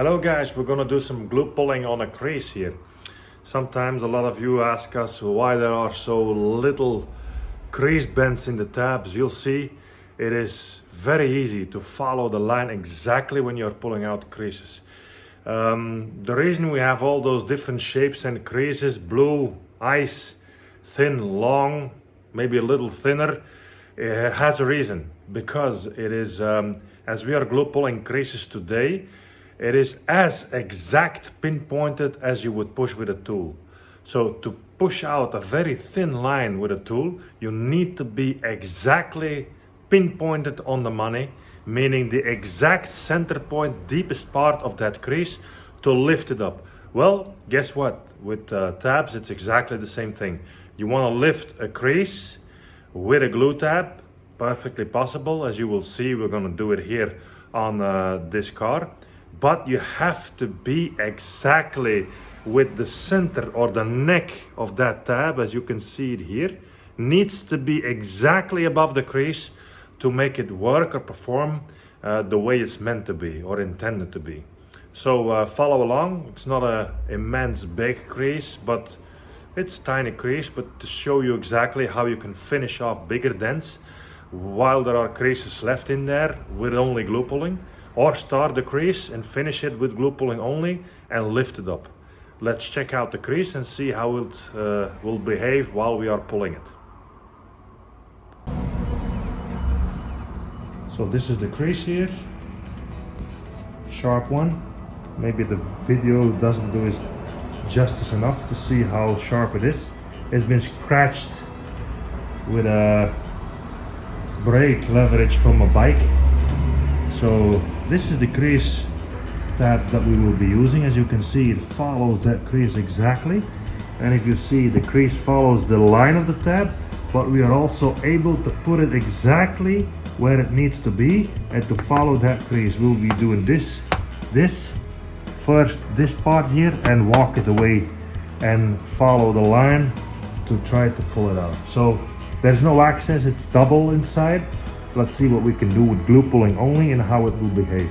Hello guys, we're gonna do some glue pulling on a crease here. Sometimes a lot of you ask us why there are so little crease bends in the tabs. You'll see it is very easy to follow the line exactly when you're pulling out creases. The reason we have all those different shapes and creases, blue, ice, thin, long, maybe a little thinner, has a reason. Because it is, as we are glue pulling creases today, it is as exact pinpointed as you would push with a tool. So to push out a very thin line with a tool, you need to be exactly pinpointed on the money, meaning the exact center point, deepest part of that crease to lift it up. Well, guess what? With tabs, it's exactly the same thing. You want to lift a crease with a glue tab, perfectly possible. As you will see, we're going to do it here on this car. But you have to be exactly with the center or the neck of that tab, as you can see it here, needs to be exactly above the crease to make it work or perform the way it's meant to be or intended to be. So follow along. It's not an immense big crease, but it's a tiny crease, but to show you exactly how you can finish off bigger dents while there are creases left in there with only glue pulling, or start the crease and finish it with glue pulling only and lift it up. Let's check out the crease and see how it will behave while we are pulling it. So this is the crease here, sharp one. Maybe the video doesn't do it justice enough to see how sharp it is. It's been scratched with a brake leverage from a bike. So this is the crease tab that we will be using. As you can see, it follows that crease exactly. And if you see, the crease follows the line of the tab, but we are also able to put it exactly where it needs to be and to follow that crease. We'll be doing this first, this part here, and walk it away and follow the line to try to pull it out. So there's no access, it's double inside. Let's see what we can do with glue pulling only and how it will behave.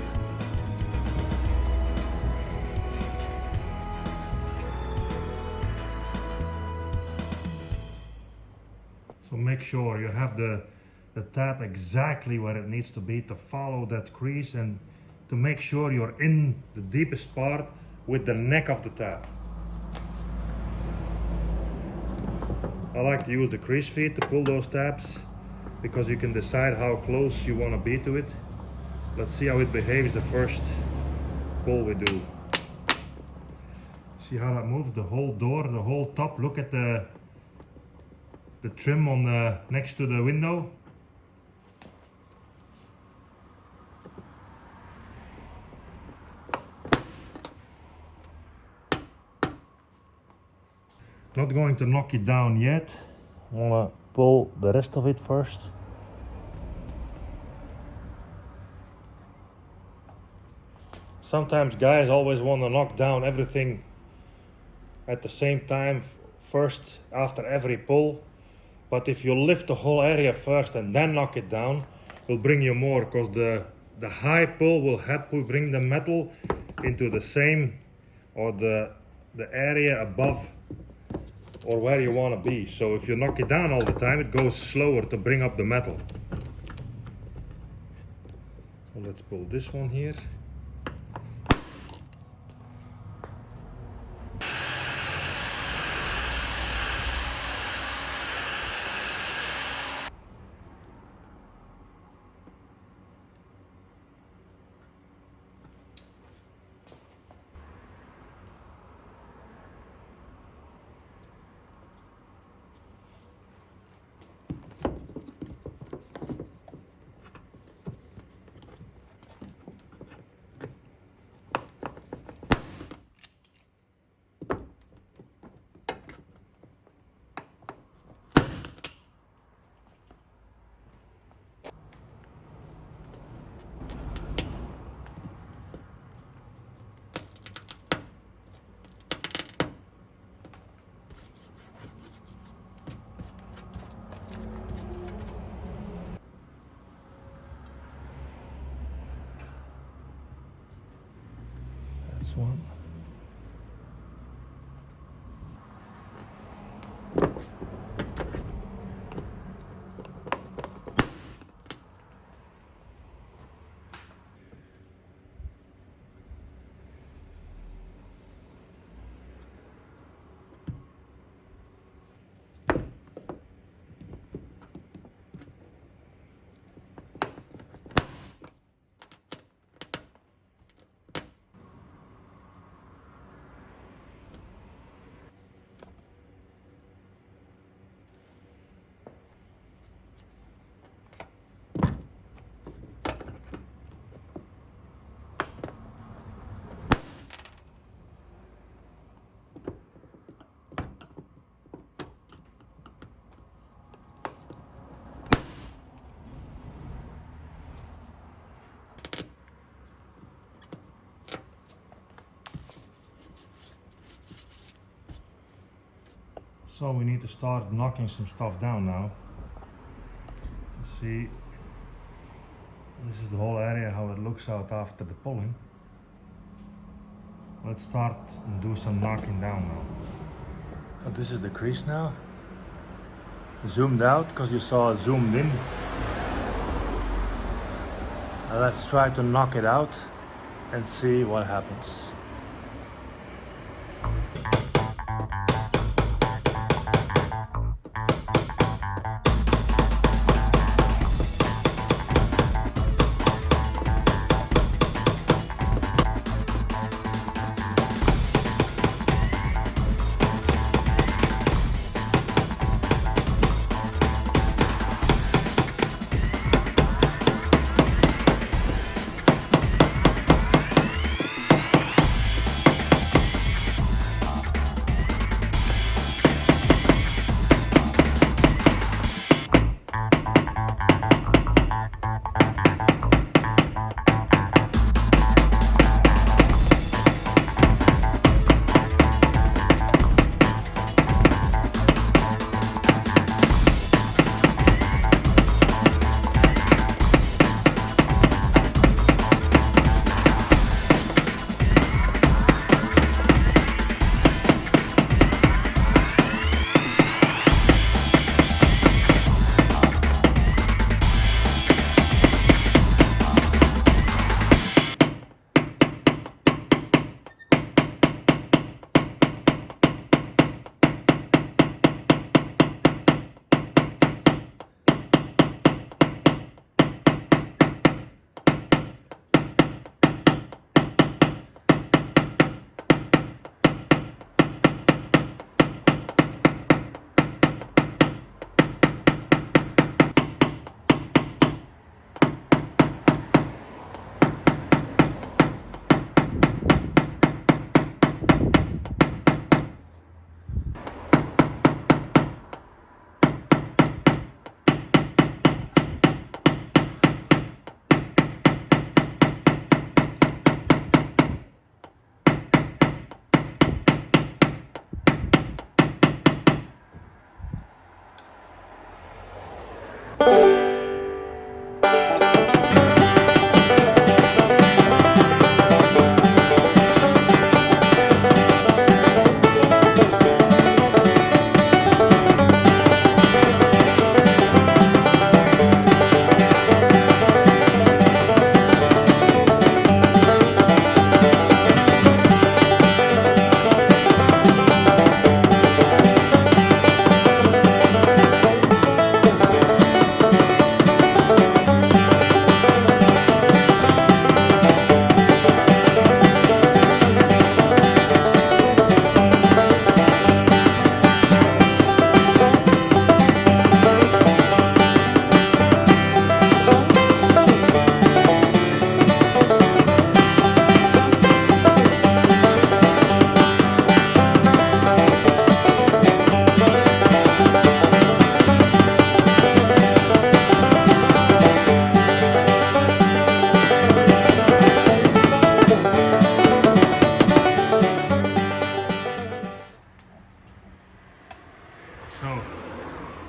So make sure you have the tab exactly where it needs to be to follow that crease and to make sure you're in the deepest part with the neck of the tab. I like to use the crease feed to pull those tabs because you can decide how close you want to be to it. Let's see how it behaves the first pull we do. See how that moves, the whole door, the whole top. Look at the trim on the next to the window. Not going to knock it down yet. I want to pull the rest of it first. Sometimes guys always want to knock down everything at the same time, first after every pull. But if you lift the whole area first and then knock it down, it will bring you more, because the high pull will help you bring the metal into the same, or the area above, or where you want to be. So if you knock it down all the time, it goes slower to bring up the metal. So let's pull this one here. this one. So we need to start knocking some stuff down now. Let's see, this is the whole area, how it looks out after the pulling. Let's start and do some knocking down now. Oh, this is the crease now. Zoomed out because you saw it zoomed in. Let's try to knock it out and see what happens.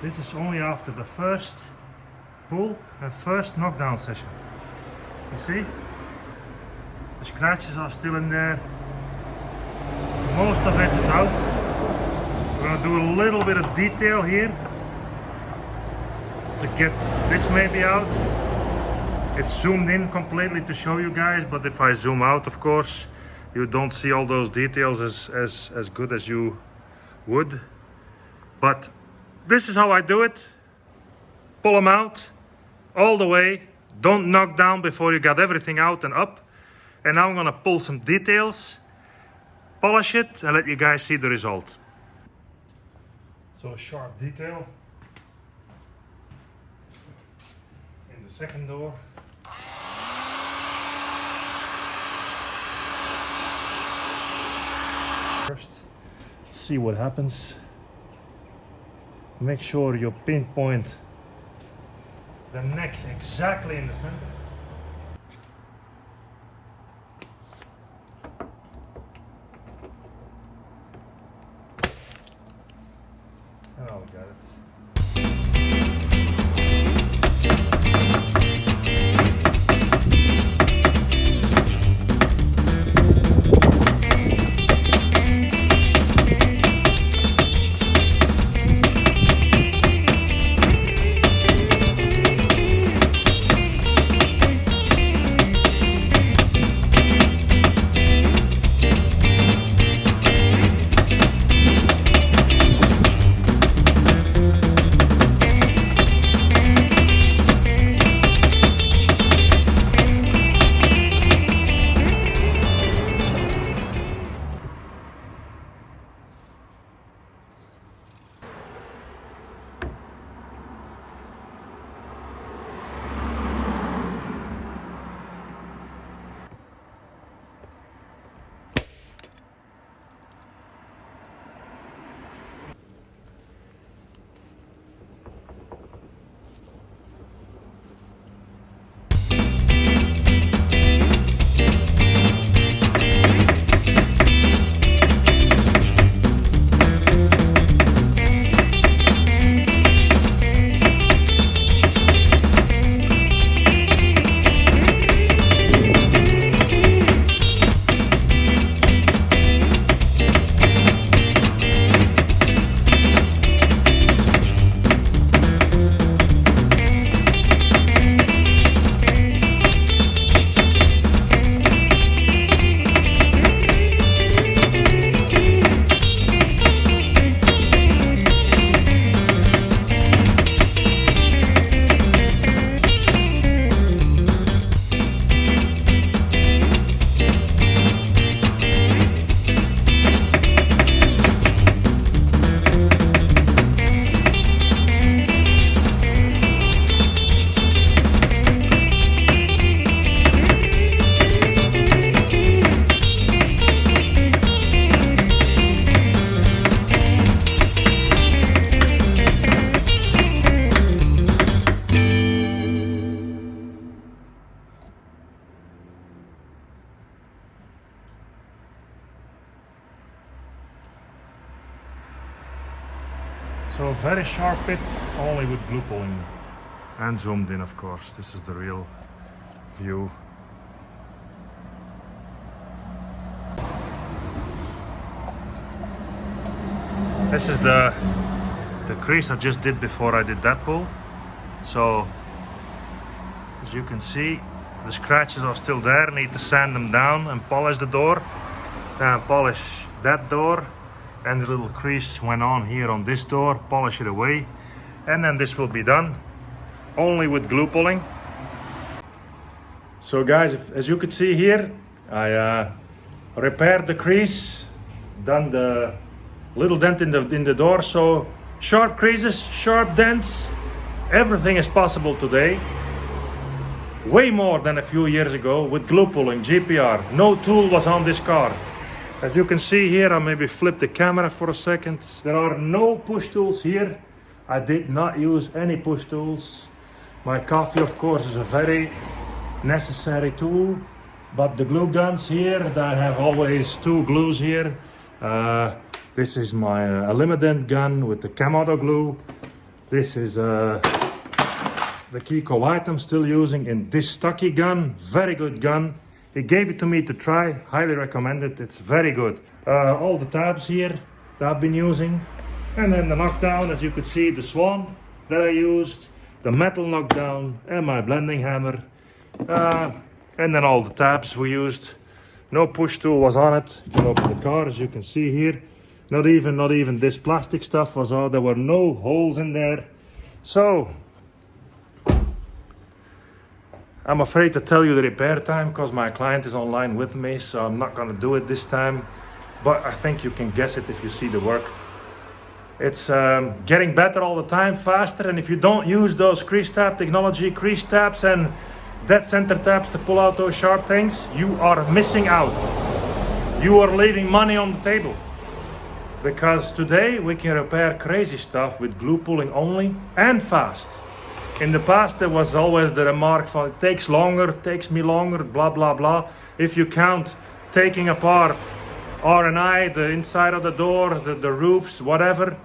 This is only after the first pull and first knockdown session. You see? The scratches are still in there, most of it is out. We're gonna do a little bit of detail here to get this maybe out. It's zoomed in completely to show you guys, but if I zoom out, of course, you don't see all those details as good as you would. But this is how I do it. Pull them out all the way. Don't knock down before you got everything out and up. And now I'm gonna pull some details, polish it, and let you guys see the result. So sharp detail in the second door. First, see what happens. Make sure you pinpoint the neck exactly in the center. And I'll get it. So very sharp bit, only with glue pulling. And zoomed in, of course. This is the real view. This is the crease I just did before I did that pull. So as you can see, the scratches are still there. Need to sand them down and polish the door. Then polish that door, and the little crease went on here on this door. Polish it away, and then this will be done only with glue pulling. So guys, as you could see here, I repaired the crease, done the little dent in the door. So sharp creases, sharp dents, everything is possible today. Way more than a few years ago with glue pulling, GPR. No tool was on this car. As you can see here, I maybe flip the camera for a second. There are no push tools here. I did not use any push tools. My coffee, of course, is a very necessary tool. But the glue guns here, I have always two glues here. This is my Eliminate gun with the Kamado glue. This is the Kiko white I'm still using in this stocky gun. Very good gun. He gave it to me to try, highly recommend it, it's very good. All the tabs here that I've been using, and then the Knockdown, as you could see, the Swan that I used, the metal Knockdown, and my blending hammer, and then all the tabs we used. No push tool was on it. You can open the car, as you can see here. Not even this plastic stuff was on. There were no holes in there. So I'm afraid to tell you the repair time because my client is online with me, so I'm not gonna do it this time. But I think you can guess it if you see the work. It's getting better all the time, faster, and if you don't use those crease tab technology, crease tabs and dead center tabs to pull out those sharp things, you are missing out. You are leaving money on the table. Because today we can repair crazy stuff with glue pulling only and fast. In the past there was always the remark from it takes longer, it takes me longer, blah blah blah. If you count taking apart R&I, the inside of the door, the roofs, whatever,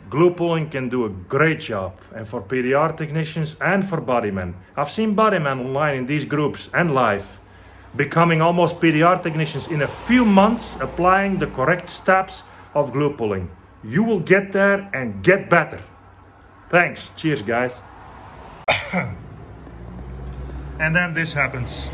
glue pulling can do a great job. And for PDR technicians and for bodymen. I've seen bodymen online in these groups and live becoming almost PDR technicians in a few months applying the correct steps of glue pulling. You will get there and get better. Thanks. Cheers, guys. And then this happens.